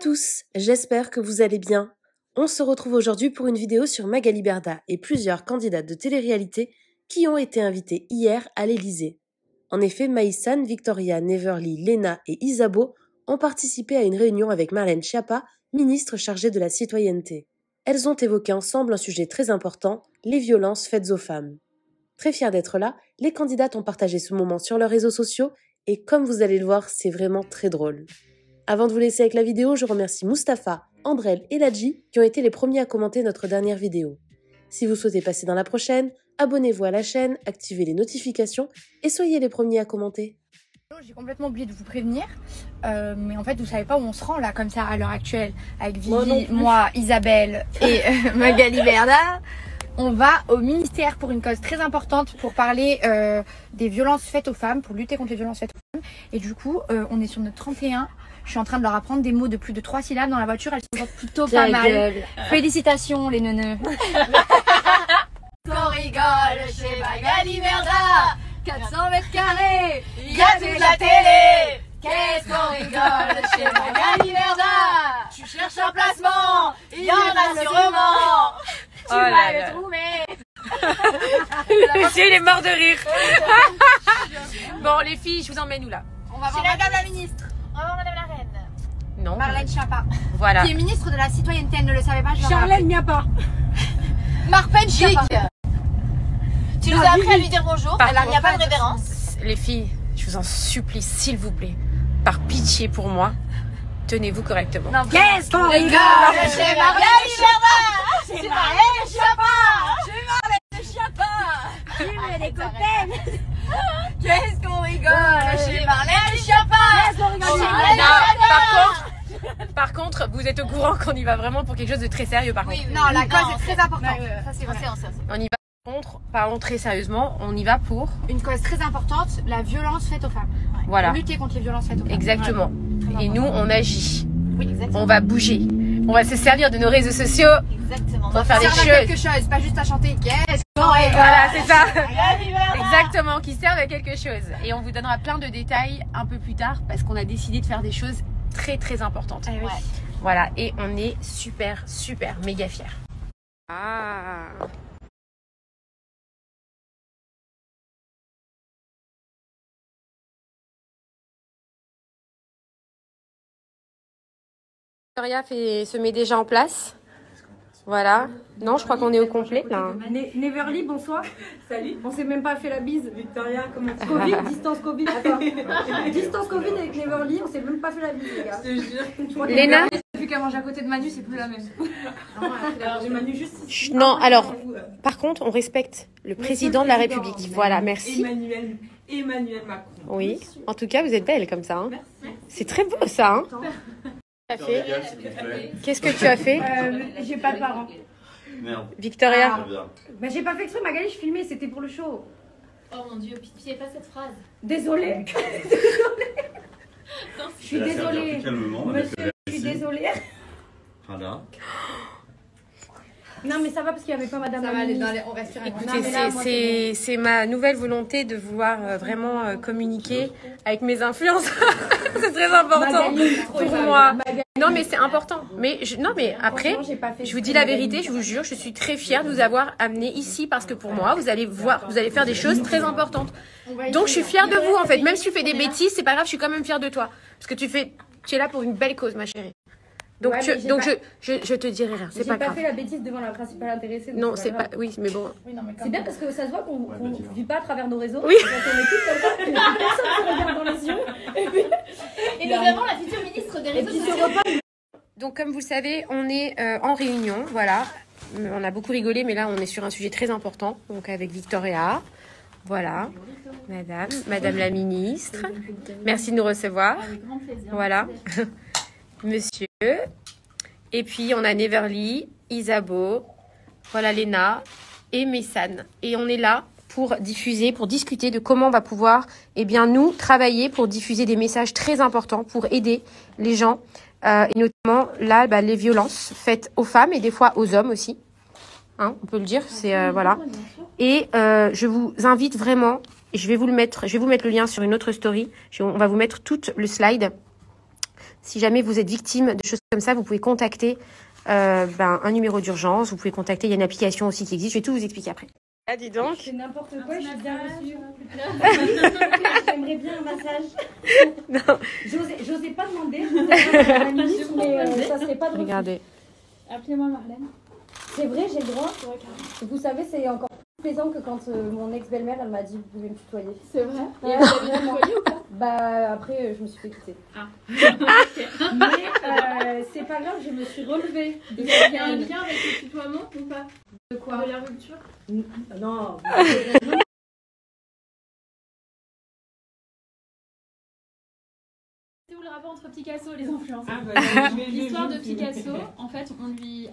tous, j'espère que vous allez bien. On se retrouve aujourd'hui pour une vidéo sur Magali Berda et plusieurs candidates de télé-réalité qui ont été invitées hier à l'Elysée. En effet, Maïsan, Victoria, Neverly, Lena et Isabeau ont participé à une réunion avec Marlène Schiappa, ministre chargée de la citoyenneté. Elles ont évoqué ensemble un sujet très important, les violences faites aux femmes. Très fières d'être là, les candidates ont partagé ce moment sur leurs réseaux sociaux et comme vous allez le voir, c'est vraiment très drôle. Avant de vous laisser avec la vidéo, je remercie Mustapha, Andrel et Ladji qui ont été les premiers à commenter notre dernière vidéo. Si vous souhaitez passer dans la prochaine, abonnez-vous à la chaîne, activez les notifications et soyez les premiers à commenter. J'ai complètement oublié de vous prévenir, mais en fait vous savez pas où on se rend là comme ça à l'heure actuelle avec Vivi, moi, Isabelle et Magali Berda. On va au ministère pour une cause très importante pour parler des violences faites aux femmes, pour lutter contre les violences faites aux femmes. Et du coup, on est sur notre 31. Je suis en train de leur apprendre des mots de plus de 3 syllabes dans la voiture. Elles se portent plutôt pas mal. Félicitations les neuneux. On rigole chez Magali Berda. 400 mètres carrés, il y a de la télé. Qu'est-ce qu'on rigole chez Magali Berda. Tu cherches un placement, il y en a sûrement. Tu vas le trouver. Le monsieur il est mort de rire. Bon les filles, je vous emmène où là? On va voir Madame la ministre. On va voir Madame la Reine. Non. Marlène Schiappa. Voilà. Qui est ministre de la citoyenneté, elle ne le savait pas. Charlène Schiappa. Marlène Schiappa. Tu nous as appris à lui dire bonjour. Par Elle n'y a contre, pas de révérence. Les filles, je vous en supplie, s'il vous plaît, par pitié pour moi, tenez-vous correctement. Qu'est-ce qu'on rigole Chez Magali Berda. C'est Marlène Schiappa. Tu veux des copains? Qu'est-ce qu'on rigole chez Marlène Schiappa. Qu'est-ce qu'on rigole? Non, par contre, vous êtes au courant qu'on y va vraiment pour quelque chose de très sérieux par contre. Non, la cause est très importante. Ça c'est vrai. On y va par contre, parlons très sérieusement, on y va pour... Une cause très importante, la violence faite aux femmes. Voilà. Lutter contre les violences faites aux femmes. Exactement. Et nous, on agit. Oui, exactement. On va bouger. On va se servir de nos réseaux sociaux Exactement. pour faire des Serve à choses. quelque chose, pas juste à chanter. Qu'est-ce qu'on rigole. Voilà, c'est ça. Magali Berda. Exactement, qui servent à quelque chose. Et on vous donnera plein de détails un peu plus tard parce qu'on a décidé de faire des choses très très importantes. Ouais. Voilà, et on est super, super, méga fiers. Ah. Victoria se met déjà en place. Voilà. Non, je crois qu'on est au complet là. Neverly, bonsoir. Salut. On s'est même pas fait la bise. Victoria, comment tu vas? Covid, distance Covid. Attends. Distance Covid avec Neverly, on s'est même pas fait la bise, les gars. Je te jure. Léna? Depuis qu'elle mange à côté de Manu, c'est plus la même. Alors, j'ai Manu juste ici. Non, alors, par contre, on respecte le président de la République. Voilà, merci. Emmanuel Macron. Oui, en tout cas, vous êtes belle comme ça. Hein. C'est très beau ça. Hein. Qu'est-ce que tu as fait? J'ai pas de parents. Merde. Victoria? Bah, j'ai pas fait exprès, Magali, je filmais, c'était pour le show. Oh mon dieu, pitié, pas cette phrase. Désolée. Je suis désolée. Calmement, Monsieur, je suis désolée. Voilà. Non, mais ça va parce qu'il n'y avait pas Madame Ça la va aller ministre. on respire. Écoutez, c'est ma nouvelle volonté de vouloir vraiment communiquer avec mes influenceurs. C'est très important pour moi. Non, mais c'est important. Mais non, mais après, je vous dis la vérité, je vous jure, je suis très fière de vous avoir amené ici parce que pour moi, vous allez voir, vous allez faire des choses très importantes. Donc, je suis fière de vous en fait. Même si tu fais des bêtises, c'est pas grave, je suis quand même fière de toi parce que tu es là pour une belle cause, ma chérie. Donc, Ouais, je te dirai rien, c'est pas J'ai pas grave. fait la bêtise devant la principale intéressée. donc Non, c'est grave. pas. Oui, mais bon. C'est bien parce que ça se voit qu'on ne vit pas à travers nos réseaux. Oui. Quand on est toutes comme ça, il y a personne qui regarde dans les yeux. Et nous avons la future ministre des réseaux sociaux. Donc, comme vous le savez, on est en réunion, voilà. On a beaucoup rigolé, mais là, on est sur un sujet très important. Donc, avec Victoria, voilà, Madame la ministre. Merci de nous recevoir. Avec grand plaisir. Voilà, Monsieur. Et puis, on a Neverly, Isabeau, voilà, Lena et Maïsan. Et on est là pour diffuser, pour discuter de comment on va pouvoir, eh bien, nous, travailler pour diffuser des messages très importants pour aider les gens. Et notamment, là, les violences faites aux femmes et des fois aux hommes aussi. Hein, on peut le dire, c'est voilà. Et je vous invite vraiment, et je vais vous mettre le lien sur une autre story. On va vous mettre tout le slide. Si jamais vous êtes victime de choses comme ça, vous pouvez contacter un numéro d'urgence. Vous pouvez contacter, il y a une application aussi qui existe. Je vais tout vous expliquer après. Ah, dis donc. C'est n'importe quoi, je suis bien reçue. J'aimerais bien un massage. Non. J'osais pas demander, à la ministre, mais ça serait pas de refus. Regardez. Appelez-moi Marlène. C'est vrai, j'ai le droit. Vous savez, c'est encore plus plaisant que quand mon ex-belle-mère, elle m'a dit, vous pouvez me tutoyer. C'est vrai. Ouais, tutoyer ou pas? Bah après, je me suis fait quitter. Ah. Mais c'est pas grave, je me suis relevée. Il y a un lien avec le tutoiement ou pas? De quoi? De la rupture? Non. C'est où le rapport entre Picasso et les influenceurs? L'histoire de Picasso, en fait,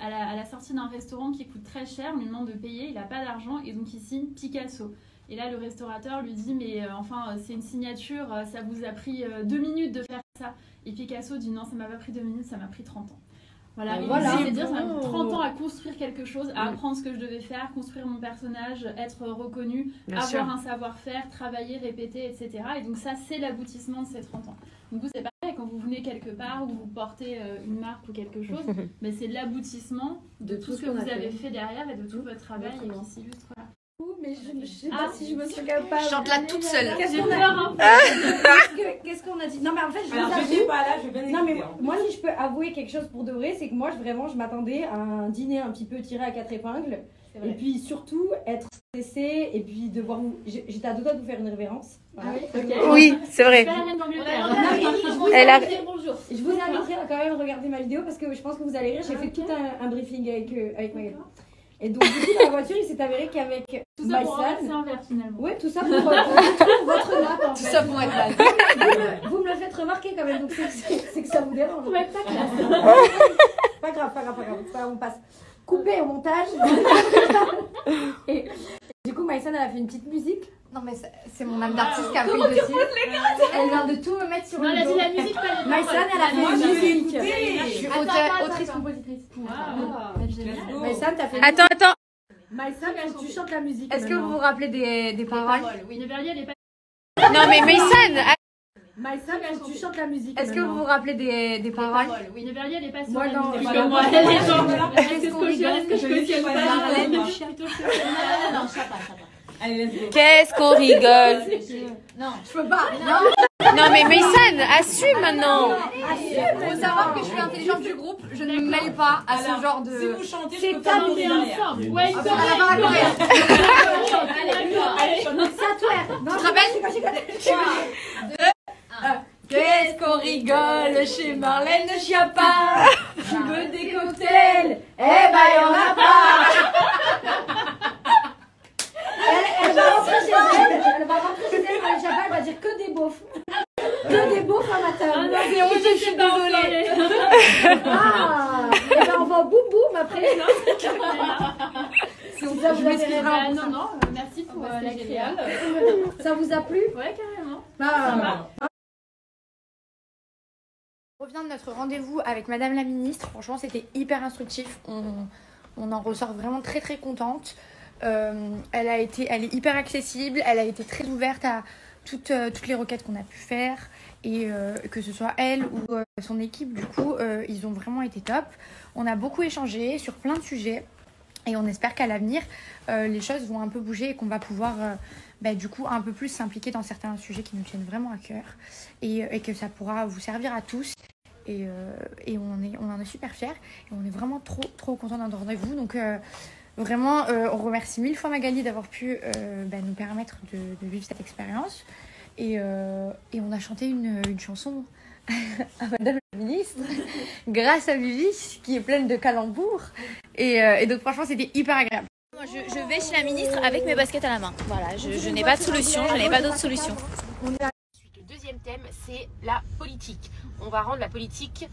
à la sortie d'un restaurant qui coûte très cher, on lui demande de payer, il n'a pas d'argent et donc il signe Picasso. Et là, le restaurateur lui dit, mais enfin, c'est une signature, ça vous a pris 2 minutes de faire ça. Et Picasso dit, non, ça m'a pas pris 2 minutes, ça m'a pris 30 ans. Voilà, c'est-à-dire ça m'a pris 30 ans à construire quelque chose, à apprendre ce que je devais faire, construire mon personnage, être reconnu, avoir un savoir-faire, travailler, répéter, etc. Et donc ça, c'est l'aboutissement de ces 30 ans. Du coup, c'est pareil, quand vous venez quelque part ou vous portez une marque ou quelque chose, mais c'est l'aboutissement de tout ce que vous avez fait derrière et de tout votre travail et qui s'illustre là. Mais je sais pas si je me suis capable. Je chante là toute seule. Qu'est-ce qu'on a dit? Non, mais en fait, je sais pas là, je vais bien non, mais moi, si je peux avouer quelque chose pour de vrai, c'est que moi, je m'attendais à un dîner un petit peu tiré à 4 épingles. Et puis surtout, être stressée et puis devoir vous. J'étais à deux doigts de vous faire une révérence. Voilà. Oui, c'est vrai. Je vous inviterai à quand même regarder ma vidéo parce que je pense que vous allez rire. J'ai fait tout un briefing avec Magali. Et donc, du coup, dans la voiture, il s'est avéré qu'avec tout ça pour renverser un verre finalement. Oui, tout ça pour votre nappe. En fait. Tout ça pour être là. Vous me le faites remarquer quand même, donc c'est que ça vous dérange. Ouais, pas classe. Pas grave. On passe. Coupé au montage. Et du coup, Maïsan, elle a fait une petite musique. Non, mais c'est mon âme d'artiste qui a pris dessus. Elle vient de tout me mettre sur le dos. Elle a dit la musique, pas Maïsan, elle a fait une musique. Je suis autrice-compositrice. Maïsan, t'as fait. Attends. Maïsan, tu chantes la musique. Est-ce que vous vous rappelez des paroles? Oui, Neverly, elle est pas. Non, mais Maïsan. Maïsan, tu chantes la musique. Est-ce que vous vous rappelez des paroles? Oui, Neverly, elle est pas sur moi, la non. musique. Voilà. Moi, elle est genre. Est-ce que je cautionne pas? Non, chapa. Allez, let's go. Qu'est-ce qu'on rigole. Non, je peux pas. Non, mais Maïsan, assume maintenant. Il faut savoir que je suis l'intelligente du groupe. Je ne me mêle pas à ce genre de. Si vous chantez, je peux ta pas musique. mourir. Ouais, Elle va la courir. C'est à toi. Tu te rappelles? Qu'est-ce qu'on rigole chez Marlène Schiappa? Tu veux des cocktails? Eh ben, y'en a pas. Elle va rentrer chez elle. Marlène Schiappa, elle va dire que des beaufs. Que des beaufs à ma table. C'est honteux, je suis désolée. Ah. Et ben, on va au boum boum après. Je non, merci pour la créole. Ça vous a plu? Ouais, carrément. On revient de notre rendez-vous avec Madame la Ministre. Franchement, c'était hyper instructif. On en ressort vraiment très très contente. Elle est hyper accessible. Elle a été très ouverte à toutes les requêtes qu'on a pu faire. Et que ce soit elle ou son équipe, du coup, ils ont vraiment été top. On a beaucoup échangé sur plein de sujets. Et on espère qu'à l'avenir, les choses vont un peu bouger et qu'on va pouvoir du coup un peu plus s'impliquer dans certains sujets qui nous tiennent vraiment à cœur. Et que ça pourra vous servir à tous. Et on en est super fiers. Et on est vraiment trop contents d'un rendez-vous. Donc vraiment, on remercie 1000 fois Magali d'avoir pu nous permettre de vivre cette expérience. Et on a chanté une chanson à Madame la Ministre grâce à Vivi qui est pleine de calembours. Et donc franchement, c'était hyper agréable. Moi, je vais chez la ministre avec mes baskets à la main. Voilà, je n'ai pas de solution, je n'ai pas d'autre solution. Le deuxième thème, c'est la politique. On va rendre la politique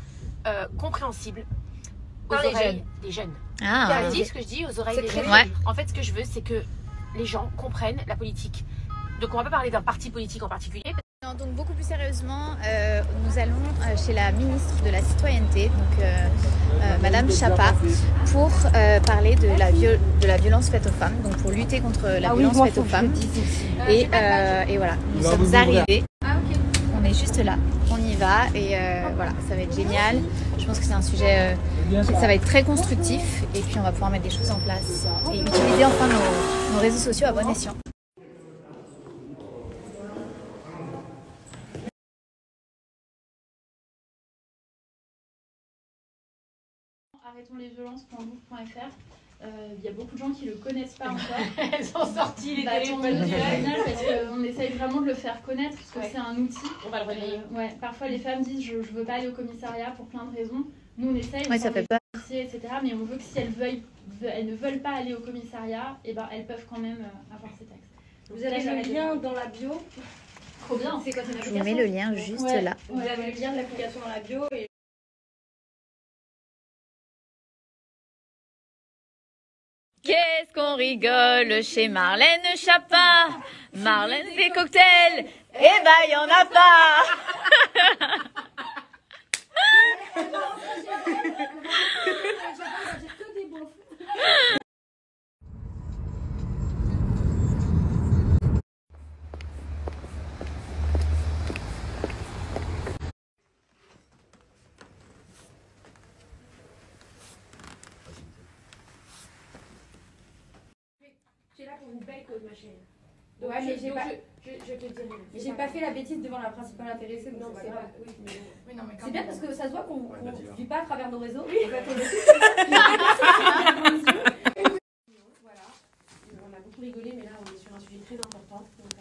compréhensible aux oreilles des jeunes. Ah, Vous dis ce que je dis aux oreilles des jeunes. Ouais. En fait, ce que je veux, c'est que les gens comprennent la politique. Donc, on va pas parler d'un parti politique en particulier. Non, donc beaucoup plus sérieusement, nous allons chez la ministre de la Citoyenneté, donc Madame Schiappa, pour parler de la violence faite aux femmes, donc pour lutter contre la violence faite aux femmes. Et voilà, nous sommes arrivés. On est juste là, on y va. va et voilà, ça va être génial. Je pense que c'est un sujet, ça va être très constructif et puis on va pouvoir mettre des choses en place et utiliser enfin nos réseaux sociaux à bon escient. Arrêtonslesviolences.gouv.fr. Il y a beaucoup de gens qui le connaissent pas encore. Elles sont sorties les téléphones génial parce qu'on essaye vraiment de le faire connaître parce que c'est un outil. On va le relayer. Ouais, parfois les femmes disent je veux pas aller au commissariat pour plein de raisons. Nous on essaye, on Ça fait peur. etc. Mais on veut que si elles ne veulent pas aller au commissariat, et ben elles peuvent quand même avoir ces textes. Vous avez le lien dans la bio. Trop bien. C'est quoi, c'est une Je application? vous mets le lien juste là. Vous avez le lien de l'application dans la bio et Qu'est-ce qu'on rigole chez Marlène Chapin. Marlène fait cocktail, et bah y en a pas. J'ai là pour une belle cause, ma chérie. Donc, ouais, mais je te dirai. Mais j'ai pas fait la bêtise devant la principale intéressée, donc c'est pas grave. Oui, non, mais C'est bien parce que ça se voit qu'on ne vit pas à travers nos réseaux. Oui. Voilà. On a beaucoup rigolé, mais là, on est sur un sujet très important. Donc,